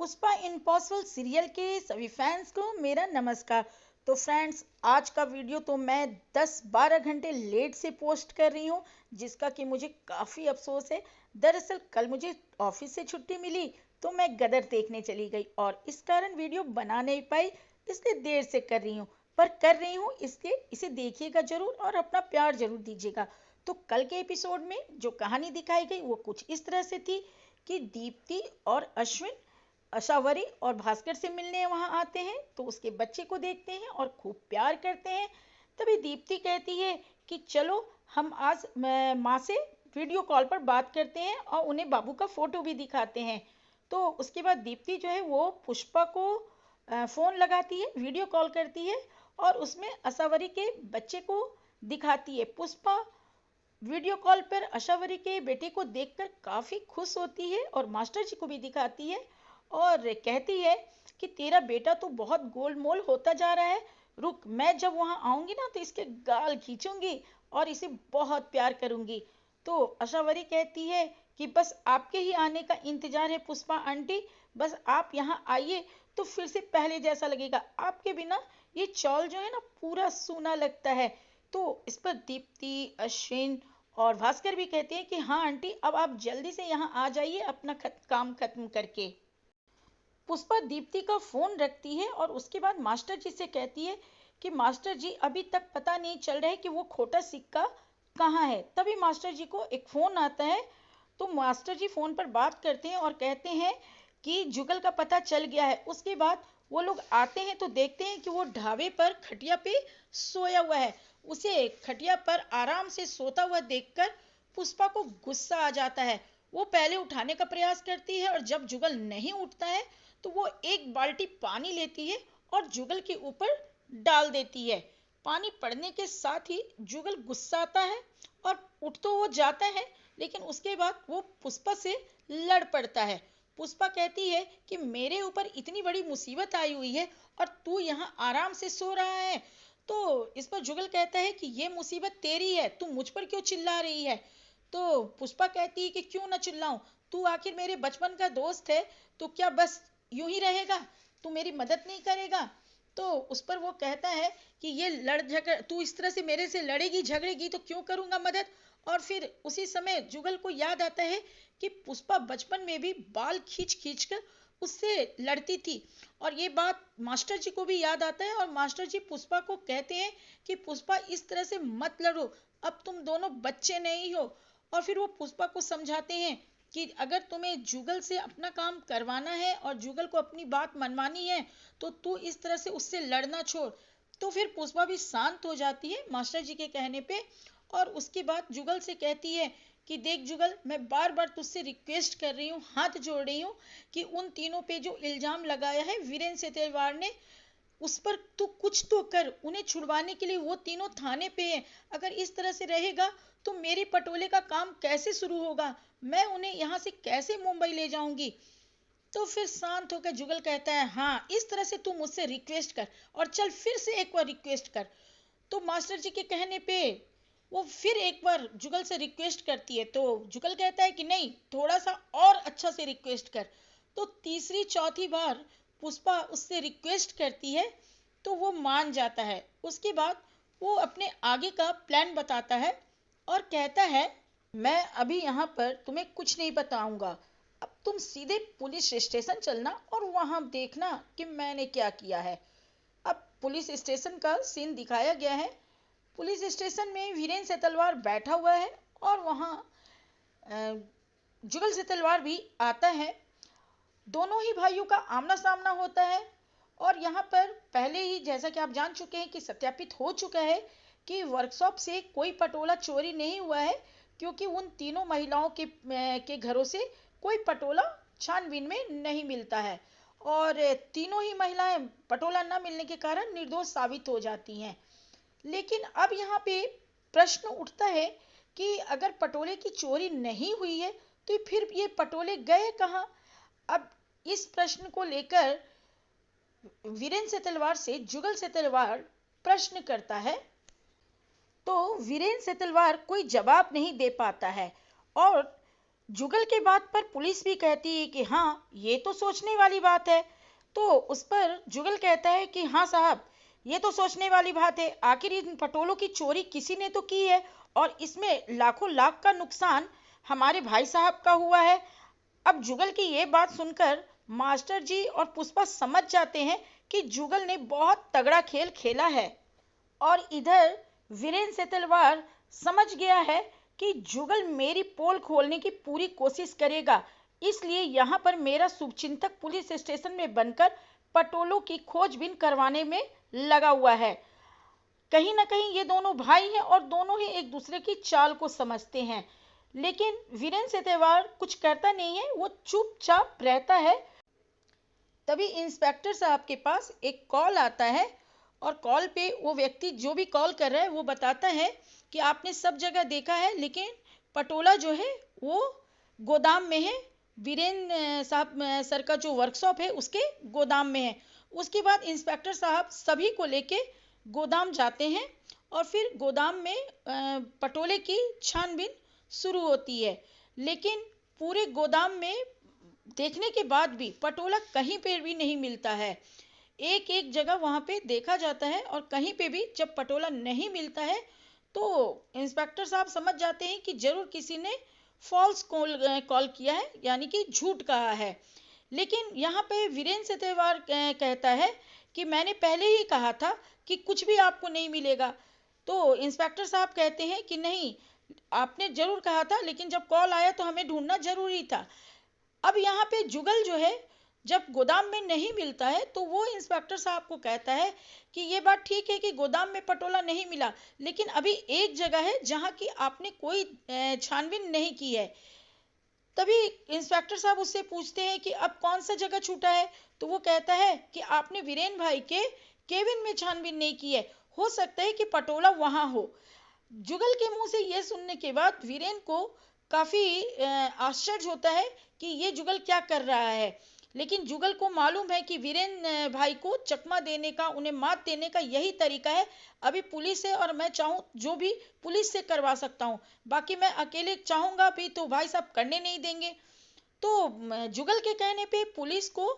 Pushpa impossible serial के सभी fans को मेरा नमस्कार। तो फ्रेंड्स, आज का वीडियो तो मैं 10-12 घंटे लेट से पोस्ट कर रही हूँ, जिसका कि मुझे काफ़ी अफसोस है। दरअसल कल मुझे ऑफिस से छुट्टी मिली तो मैं गदर देखने चली गई और इस कारण वीडियो बना नहीं पाई, इसलिए देर से कर रही हूँ। पर कर रही हूँ इसलिए इसे देखिएगा जरूर और अपना प्यार जरूर दीजिएगा। तो कल के एपिसोड में जो कहानी दिखाई गई वो कुछ इस तरह से थी कि दीप्ति और अश्विन अशावरी और भास्कर से मिलने वहां आते हैं, तो उसके बच्चे को देखते हैं और खूब प्यार करते हैं। तभी दीप्ति कहती है कि चलो हम आज माँ से वीडियो कॉल पर बात करते हैं और उन्हें बाबू का फोटो भी दिखाते हैं। तो उसके बाद दीप्ति जो है वो पुष्पा को फोन लगाती है, वीडियो कॉल करती है और उसमें अशावरी के बच्चे को दिखाती है। पुष्पा वीडियो कॉल पर अशावरी के बेटे को देखकर काफी खुश होती है और मास्टर जी को भी दिखाती है और कहती है कि तेरा बेटा तो बहुत गोलमोल होता जा रहा है, रुक, मैं जब वहां आऊंगी ना तो इसके गाल खींचूंगी और इसे बहुत प्यार करूंगी। तो अशावरी कहती है कि बस आपके ही आने का इंतजार है पुष्पा आंटी, बस आप यहाँ आइए तो फिर से पहले जैसा लगेगा, आपके बिना ये चौल जो है ना पूरा सूना लगता है। तो इस पर दीप्ति, अश्विन और भास्कर भी कहते हैं कि हाँ आंटी, अब आप जल्दी से यहाँ आ जाइए अपना काम खत्म करके। पुष्पा दीप्ति का फोन रखती है और उसके बाद मास्टर जी से कहती है कि मास्टर जी अभी तक पता नहीं चल रहा है कि वो खोटा सिक्का कहाँ है। तभी मास्टर जी को एक फोन आता है, तो मास्टर जी फोन पर बात करते हैं और कहते हैं कि जुगल का पता चल गया है। उसके बाद वो लोग आते हैं तो देखते हैं कि वो ढाबे पर खटिया पे सोया हुआ है। उसे खटिया पर आराम से सोता हुआ देखकर पुष्पा को गुस्सा आ जाता है। वो पहले उठाने का प्रयास करती है और जब जुगल नहीं उठता है तो वो एक बाल्टी पानी लेती है और जुगल के ऊपर डाल देती है। पानी पड़ने के साथ ही जुगल गुस्साता है और उठ तो वो जाता है, लेकिन उसके बाद वो पुष्पा से लड़ पड़ता है। पुष्पा कहती है कि मेरे ऊपर इतनी बड़ी मुसीबत आई हुई है और तू यहाँ आराम से सो रहा है। तो इस पर जुगल कहता है कि ये मुसीबत तेरी है, तू मुझ पर क्यों चिल्ला रही है। तो पुष्पा कहती है कि क्यों ना चिल्लाऊं, तू आखिर मेरे बचपन का दोस्त है, तो क्या बस यूं ही रहेगा, तू मेरी मदद नहीं करेगा। तो उस पर वो कहता है कि ये लड़ झगड़ तू इस तरह से मेरे से लड़ेगी झगड़ेगी तो क्यों करूंगा मदद। और फिर उसी समय जुगल को याद आता है कि पुष्पा बचपन में भी बाल खींच खींच कर उससे लड़ती थी और ये बात मास्टर जी को भी याद आता है और मास्टर जी पुष्पा को कहते हैं कि पुष्पा इस तरह से मत लड़ो, अब तुम दोनों बच्चे नहीं हो। और फिर वो पुष्पा को समझाते हैं कि अगर तुम्हें जुगल से अपना काम करवाना है और जुगल को अपनी बात मनवानी है तो तू इस तरह से उससे लड़ना छोड़। तो फिर पुष्पा भी शांत हो जाती है मास्टर जी के कहने पे और उसके बाद जुगल से कहती है कि देख जुगल, मैं बार बार तुझसे रिक्वेस्ट कर रही हूँ, हाथ जोड़ रही हूँ कि उन तीनों पे जो इल्जाम लगाया है वीरेंद्र सेतेवार ने, उस पर तू कुछ तो कर, उन्हें छुड़वाने के लिए वो तीनों थाने पे हैं। अगर इस तरह से रहेगा तो मेरे पटोले का काम कैसे शुरू होगा, मैं उन्हें यहाँ से कैसे मुंबई ले जाऊंगी। तो फिर शांत होकर जुगल कहता है हाँ, इस तरह से तू मुझसे रिक्वेस्ट कर और चल फिर से एक बार रिक्वेस्ट कर। तो मास्टर जी के कहने पे वो फिर एक बार जुगल से रिक्वेस्ट करती है, तो जुगल कहता है कि नहीं, थोड़ा सा और अच्छा से रिक्वेस्ट कर। तो तीसरी चौथी बार पुष्पा उससे रिक्वेस्ट करती है तो वो मान जाता है। उसके बाद वो अपने आगे का प्लान बताता है और कहता है मैं अभी यहाँ पर तुम्हें कुछ नहीं बताऊंगा, अब तुम सीधे पुलिस स्टेशन चलना और वहां देखना कि मैंने क्या किया है। अब पुलिस स्टेशन का सीन दिखाया गया है। पुलिस स्टेशन में वीरेंद्र सेतलवार बैठा हुआ है और वहां जुगल सेतलवार भी आता है। दोनों ही भाइयों का आमना सामना होता है और यहाँ पर पहले ही जैसा कि आप जान चुके हैं कि सत्यापित हो चुका है कि वर्कशॉप से कोई पटोला चोरी नहीं हुआ है, क्योंकि उन तीनों महिलाओं के घरों से कोई पटोला छानबीन में नहीं मिलता है और तीनों ही महिलाएं पटोला न मिलने के कारण निर्दोष साबित हो जाती हैं। लेकिन अब यहाँ पे प्रश्न उठता है कि अगर पटोले की चोरी नहीं हुई है तो फिर ये पटोले गए कहाँ। अब इस प्रश्न को लेकर वीरेंद्र सेतलवार से जुगल सेतलवार प्रश्न करता है, तो वीरेंद्र सेतलवार कोई जवाब नहीं दे पाता है और जुगल के बात पर पुलिस भी कहती है कि हाँ, ये तो सोचने वाली बात है। तो उस पर जुगल कहता है कि हाँ साहब, ये तो सोचने वाली बात है, आखिर इन पटोलों की चोरी किसी ने तो की है और इसमें लाखों लाख का नुकसान हमारे भाई साहब का हुआ है। अब जुगल की ये बात सुनकर मास्टर जी और पुष्पा समझ जाते हैं कि जुगल ने बहुत तगड़ा खेल खेला है। और इधर वीरेंद्र से तलवार समझ गया है कि जुगल मेरी पोल खोलने की पूरी कोशिश करेगा, इसलिए यहाँ पर मेरा शुभचिंतक पुलिस स्टेशन में बनकर पटोलों की खोजबीन करवाने में लगा हुआ है। कहीं ना कहीं ये दोनों भाई हैं और दोनों ही एक दूसरे की चाल को समझते हैं, लेकिन वीरेंद्र से तलवार कुछ करता नहीं है, वो चुपचाप रहता है। तभी इंस्पेक्टर साहब के पास एक कॉल आता है और कॉल पे वो व्यक्ति जो भी कॉल कर रहा है वो बताता है कि आपने सब जगह देखा है, लेकिन पटोला जो है वो गोदाम में है, वीरेंद्र साहब सर का जो वर्कशॉप है उसके गोदाम में है। उसके बाद इंस्पेक्टर साहब सभी को लेके गोदाम जाते हैं और फिर गोदाम में पटोले की छानबीन शुरू होती है। लेकिन पूरे गोदाम में देखने के बाद भी पटोला कहीं पे भी नहीं मिलता है। एक एक जगह वहां पे देखा जाता है और कहीं पे भी जब पटोला नहीं मिलता है तो इंस्पेक्टर साहब समझ जाते हैं कि जरूर किसी ने फॉल्स कॉल किया है, यानी कि झूठ कहा है। लेकिन यहाँ पे वीरेंद्र सतेवार कहता है कि मैंने पहले ही कहा था कि कुछ भी आपको नहीं मिलेगा। तो इंस्पेक्टर साहब कहते हैं कि नहीं, आपने जरूर कहा था, लेकिन जब कॉल आया तो हमें ढूंढना जरूरी था। अब यहाँ पे जुगल जो है जब गोदाम में नहीं मिलता है तो वो इंस्पेक्टर साहब को कहता है कि ये बात ठीक है कि गोदाम में पटोला नहीं मिला, लेकिन अभी एक जगह है जहाँ की आपने कोई छानबीन नहीं की है। तभी इंस्पेक्टर साहब उससे पूछते हैं कि अब कौन सा जगह छूटा है, तो वो कहता है कि आपने वीरेन भाई के केबिन में छानबीन नहीं की है, हो सकता है कि पटोला वहां हो। जुगल के मुंह से यह सुनने के बाद वीरेन को काफी आश्चर्य होता है कि ये जुगल क्या कर रहा है। लेकिन जुगल को मालूम है कि वीरेन भाई को चकमा देने का, उन्हें मात देने का यही तरीका है। अभी पुलिस है और मैं चाहूँ जो भी पुलिस से करवा सकता हूँ, बाकी मैं अकेले चाहूंगा भी तो भाई साहब करने नहीं देंगे। तो जुगल के कहने पे पुलिस को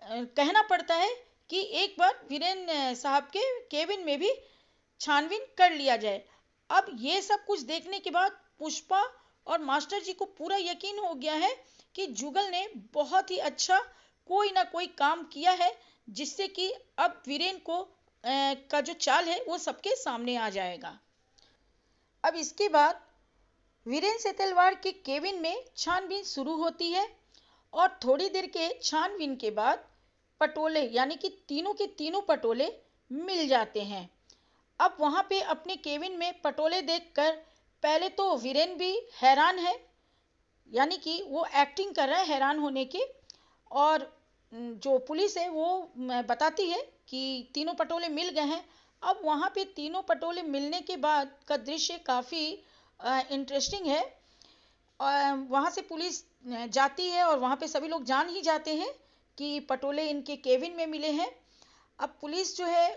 कहना पड़ता है कि एक बार वीरेन साहब के केबिन में भी छानबीन कर लिया जाए। अब ये सब कुछ देखने के बाद पुष्पा और मास्टर जी को पूरा यकीन हो गया है कि जुगल ने बहुत ही अच्छा कोई ना कोई काम किया है, जिससे कि अब वीरेन को का जो चाल है वो सबके सामने आ जाएगा। अब इसके बाद वीरेन से तलवार के केबिन में छानबीन शुरू होती है और थोड़ी देर के छानबीन के बाद पटोले, यानी कि तीनों के तीनों पटोले मिल जाते हैं। अब वहां पे अपने केबिन में पटोले देखकर पहले तो वीरेन भी हैरान है, यानी कि वो एक्टिंग कर रहा है हैरान होने की। और जो पुलिस है वो बताती है कि तीनों पटोले मिल गए हैं। अब वहां पे तीनों पटोले मिलने के बाद का दृश्य काफी इंटरेस्टिंग है। वहां से पुलिस जाती है और वहां पे सभी लोग जान ही जाते हैं कि पटोले इनके केबिन में मिले हैं। अब पुलिस जो है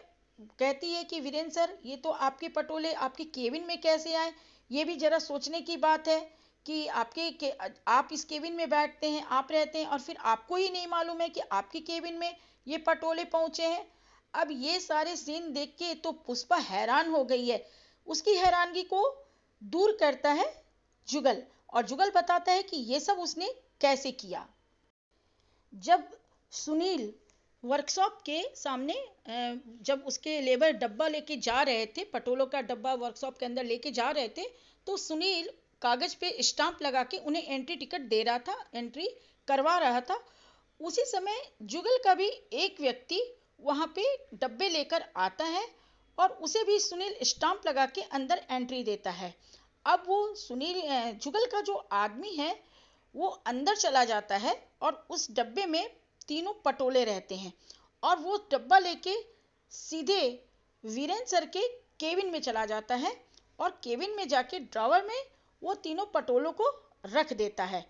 कहती है कि वीरेंद्र सर, ये तो आपके पटोले आपके केबिन में कैसे आए, ये भी जरा सोचने की बात है कि आप इस केबिन में बैठते हैं, आप रहते हैं और फिर आपको ही नहीं मालूम है कि आपके केबिन में ये पटोले पहुंचे हैं। अब ये सारे सीन देख के तो पुष्पा हैरान हो गई है। उसकी हैरानगी को दूर करता है जुगल, और जुगल बताता है कि ये सब उसने कैसे किया। जब सुनील वर्कशॉप के सामने जब उसके लेबर डब्बा लेके जा रहे थे, पटोलों का डब्बा वर्कशॉप के अंदर लेके जा रहे थे, तो सुनील कागज पे स्टाम्प लगा के उन्हें एंट्री टिकट दे रहा था, एंट्री करवा रहा था। उसी समय जुगल का भी एक व्यक्ति वहां पे डब्बे लेकर आता है और उसे भी सुनील स्टाम्प लगा के अंदर एंट्री देता है। अब वो सुनील जुगल का जो आदमी है वो अंदर चला जाता है और उस डब्बे में तीनों पटोले रहते हैं और वो डब्बा लेके सीधे वीरेंद्र सर के केबिन में चला जाता है और केबिन में जाके ड्रॉवर में वो तीनों पटोलों को रख देता है।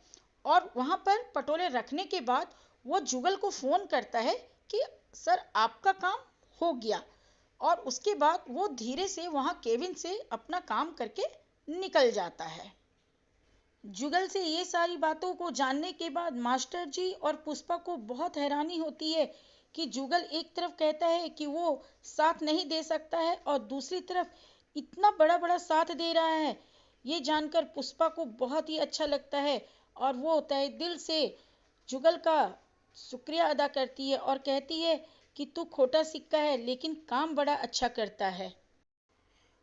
और वहां पर पटोले रखने के बाद वो जुगल को फोन करता है कि सर आपका काम हो गया, और उसके बाद वो धीरे से वहां केबिन से अपना काम करके निकल जाता है। जुगल से ये सारी बातों को जानने के बाद मास्टर जी और पुष्पा को बहुत हैरानी होती है कि जुगल एक तरफ कहता है कि वो साथ नहीं दे सकता है और दूसरी तरफ इतना बड़ा बड़ा साथ दे रहा है। ये जानकर पुष्पा को बहुत ही अच्छा लगता है और वो तहे दिल से जुगल का शुक्रिया अदा करती है और कहती है कि तू खोटा सिक्का है लेकिन काम बड़ा अच्छा करता है।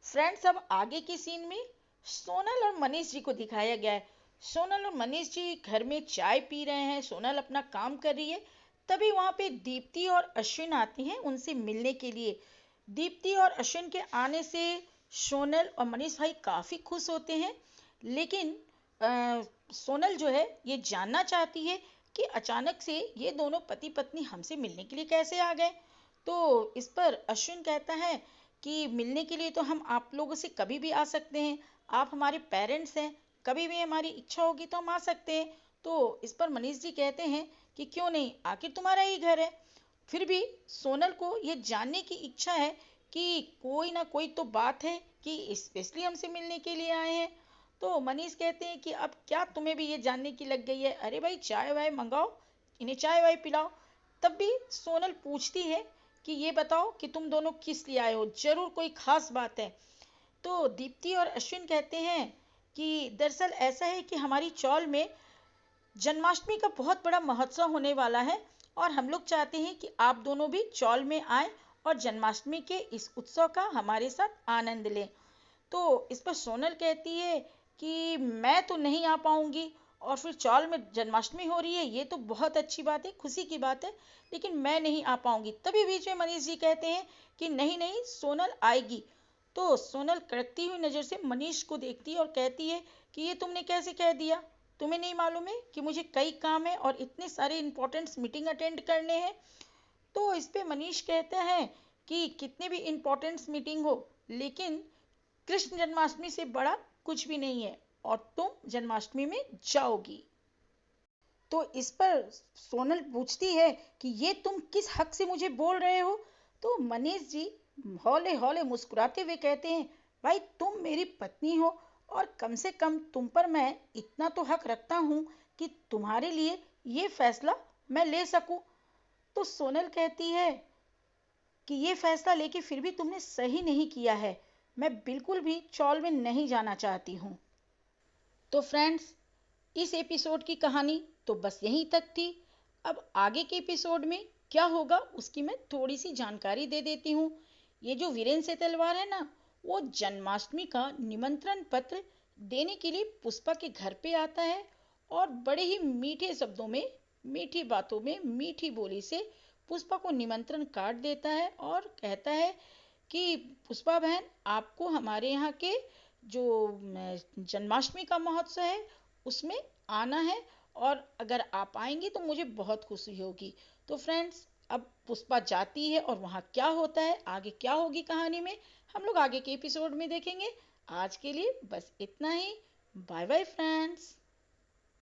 फ्रेंड्स, अब आगे की सीन में सोनल और मनीष जी को दिखाया गया है। सोनल और मनीष जी घर में चाय पी रहे हैं, सोनल अपना काम कर रही है। तभी वहां पे दीप्ति और अश्विन आते हैं उनसे मिलने के लिए। दीप्ति और अश्विन के आने से सोनल और मनीष भाई काफी खुश होते हैं। लेकिन सोनल जो है ये जानना चाहती है कि अचानक से ये दोनों पति पत्नी हमसे मिलने के लिए कैसे आ गए। तो इस पर अश्विन कहता है कि मिलने के लिए तो हम आप लोगों से कभी भी आ सकते हैं, आप हमारे पेरेंट्स हैं, कभी भी हमारी इच्छा होगी तो हम आ सकते हैं। तो इस पर मनीष जी कहते हैं कि क्यों नहीं, आखिर तुम्हारा ही घर है। फिर भी सोनल को ये जानने की इच्छा है कि कोई ना कोई तो बात है कि स्पेशली हमसे मिलने के लिए आए हैं। तो मनीष कहते हैं कि अब क्या तुम्हें भी ये जानने की लग गई है, अरे भाई चाय वाय मंगाओ, इन्हें चाय वाय पिलाओ। तब भी सोनल पूछती है कि ये बताओ कि तुम दोनों किस लिए आए हो, जरूर कोई खास बात है। तो दीप्ति और अश्विन कहते हैं कि दरअसल ऐसा है कि हमारी चौल में जन्माष्टमी का बहुत बड़ा महोत्सव होने वाला है और हम लोग चाहते हैं कि आप दोनों भी चौल में आए और जन्माष्टमी के इस उत्सव का हमारे साथ आनंद लें। तो इस पर सोनल कहती है कि मैं तो नहीं आ पाऊंगी और फिर चौल में जन्माष्टमी हो रही है, ये तो बहुत अच्छी बात है, खुशी की बात है, लेकिन मैं नहीं आ पाऊंगी। तभी बीच में मनीष जी कहते हैं कि नहीं नहीं सोनल आएगी। तो सोनल कड़कती हुई नजर से मनीष को देखती है और कहती है कि ये तुमने कैसे कह दिया, तुम्हें नहीं मालूम है कि मुझे कई काम है और इतने सारे इंपॉर्टेंट मीटिंग अटेंड करने हैं। तो इस पे मनीष कहते हैं कि कितने भी इंपॉर्टेंट मीटिंग हो लेकिन कृष्ण जन्माष्टमी से बड़ा कुछ भी नहीं है और तुम जन्माष्टमी में जाओगी। तो इस पर सोनल पूछती है कि ये तुम किस हक से मुझे बोल रहे हो। तो मनीष जी हौले हौले मुस्कुराते हुए कहते हैं भाई तुम मेरी पत्नी हो और कम से कम तुम पर मैं इतना तो हक रखता हूं कि तुम्हारे लिए ये फैसला मैं ले सकूं। तो सोनल कहती है कि ये फैसला लेके फिर भी तुमने सही नहीं किया है, मैं बिल्कुल भी चौल में नहीं जाना चाहती हूँ। तो फ्रेंड्स, इस एपिसोड की कहानी तो बस यहीं तक थी। अब आगे के एपिसोड में क्या होगा उसकी मैं थोड़ी सी जानकारी दे देती हूँ। ये जो वीरेंद्र से तलवार है ना, वो जन्माष्टमी का निमंत्रण पत्र देने के लिए पुष्पा के घर पे आता है और बड़े ही मीठे शब्दों में, मीठी बातों में, मीठी बोली से पुष्पा को निमंत्रण कार्ड देता है और कहता है कि पुष्पा बहन आपको हमारे यहाँ के जो जन्माष्टमी का महोत्सव है उसमें आना है और अगर आप आएंगे तो मुझे बहुत खुशी होगी। तो फ्रेंड्स, अब पुष्पा जाती है और वहां क्या होता है, आगे क्या होगी कहानी में, हम लोग आगे के एपिसोड में देखेंगे। आज के लिए बस इतना ही। Bye bye friends.